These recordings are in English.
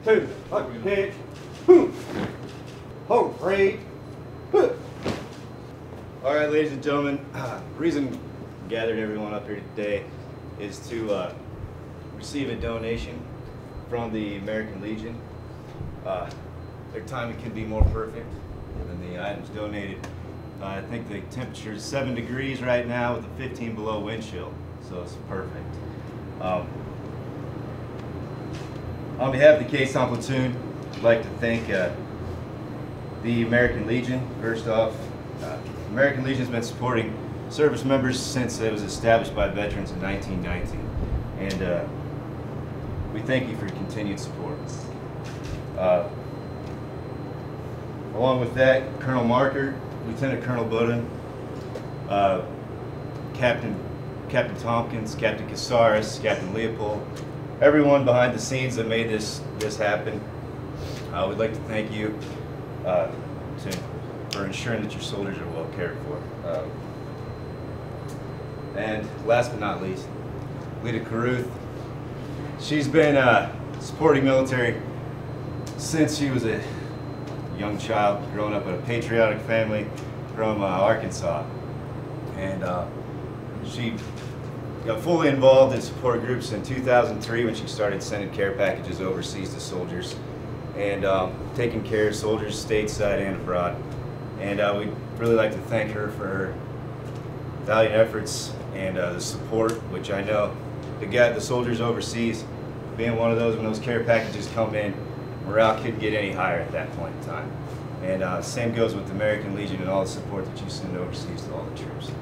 2, pitch, hold, 3. All right, ladies and gentlemen, the reason we gathered everyone up here today is to receive a donation from the American Legion. Their timing could be more perfect than the items donated. I think the temperature is 7 degrees right now with a 15 below wind chill, so it's perfect. On behalf of the Quezon Platoon, I'd like to thank the American Legion. First off, the American Legion has been supporting service members since it was established by veterans in 1990, and we thank you for your continued support. Along with that, Colonel Marker, Lieutenant Colonel Budden, Captain Tompkins, Captain Casares, Captain Leopold, everyone behind the scenes that made this happen. We'd like to thank you for ensuring that your soldiers are well cared for. And last but not least, Lita Caruth. She's been supporting military since she was a young child, growing up in a patriotic family from Arkansas. And she got fully involved in support groups in 2003 when she started sending care packages overseas to soldiers and taking care of soldiers stateside and abroad. And we'd really like to thank her for her valiant efforts and the support, which I know the soldiers overseas, being one of those, when those care packages come in, morale couldn't get any higher at that point in time. And same goes with the American Legion and all the support that you send overseas to all the troops.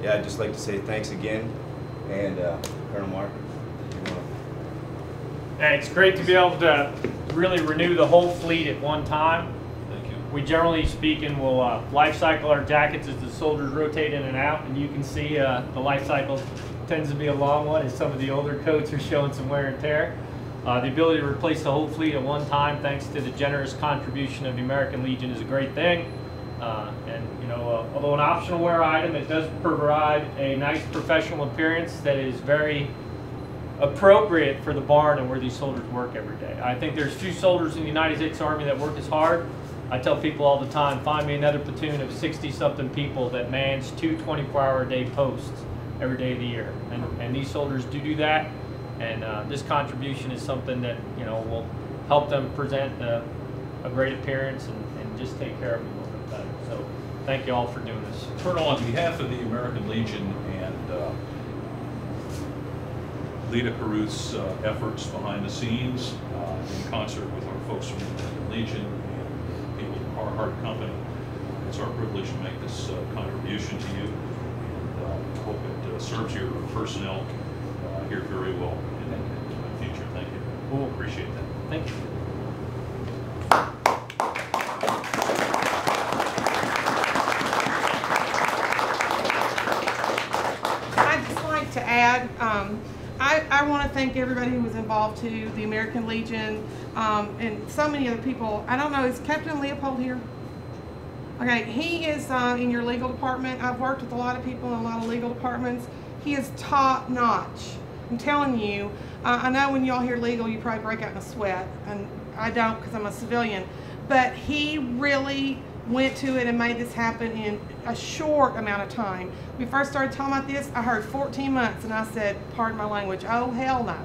Yeah, I'd just like to say thanks again, and Colonel Mark. And it's great to be able to really renew the whole fleet at one time. Thank you. We generally speaking will life cycle our jackets as the soldiers rotate in and out, and you can see the life cycle tends to be a long one as some of the older coats are showing some wear and tear. The ability to replace the whole fleet at one time, thanks to the generous contribution of the American Legion, is a great thing. And you know, although an optional wear item, it does provide a nice professional appearance that is very appropriate for the barn and where these soldiers work every day. I think there's few soldiers in the United States Army that work as hard. I tell people all the time, find me another platoon of 60-something people that mans 2 24-hour-a-day posts every day of the year. And these soldiers do that, and this contribution is something that, you know, will help them present a great appearance and just take care of them a little bit better. So thank you all for doing this. Colonel, on behalf of the American Legion and Lita Caruth's efforts behind the scenes, in concert with our folks from the American Legion and people at Carhartt Company, it's our privilege to make this contribution to you, and hope it serves your personnel here very well in the future. Thank you. We'll appreciate that. Thank you. I'd just like to add, I want to thank everybody who was involved too, the American Legion, and so many other people. I don't know, is Captain Leopold here? Okay, he is in your legal department. I've worked with a lot of people in a lot of legal departments. He is top notch. I'm telling you, I know when y'all hear legal, you probably break out in a sweat, and I don't because I'm a civilian, but he really went to it and made this happen in a short amount of time. We first started talking about this, I heard 14 months, and I said, pardon my language, oh hell no.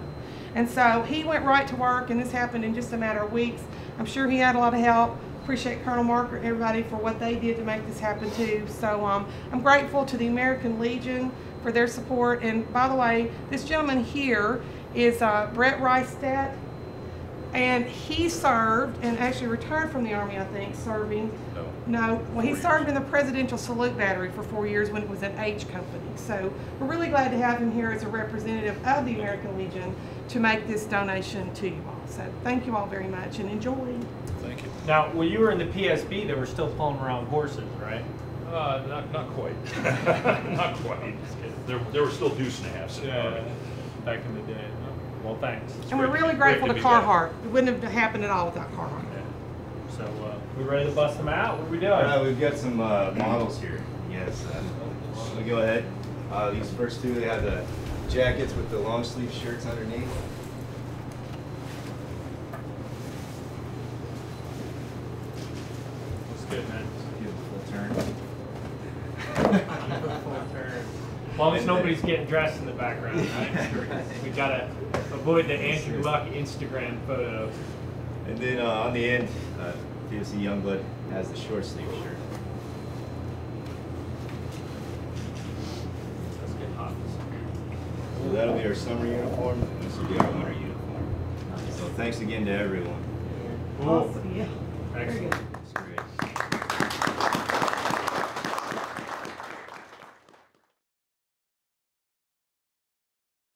And so he went right to work, and this happened in just a matter of weeks. I'm sure he had a lot of help. Appreciate Colonel Marker and everybody for what they did to make this happen too. So I'm grateful to the American Legion for their support. And by the way, this gentleman here is Brett Reistadt, and he served and actually retired from the Army, I think, serving. No, well, he served in the Presidential Salute Battery for 4 years when it was an H Company. So we're really glad to have him here as a representative of the American Legion to make this donation to you all. So thank you all very much and enjoy. Thank you. Now, when you were in the PSB, they were still pulling around horses, right? Not quite. Not quite. There were still deuce and a halves in the Army. Back in the day. Well, thanks. And we're really grateful to Carhartt. It wouldn't have happened at all without Carhartt. Yeah. So we ready to bust them out? What are we doing? We've got some models here. Yes. Let me go ahead. These first two, they have the jackets with the long sleeve shirts underneath. Looks good, man. Beautiful turn. As long as nobody's getting dressed in the background, right? We gotta avoid the Andrew Luck Instagram photos. And then on the end, PFC Youngblood has the short sleeve shirt. Let's get hot. So that'll be our summer uniform, and this will be our winter uniform. So thanks again to everyone. Cool. Awesome, yeah. Very Excellent. good.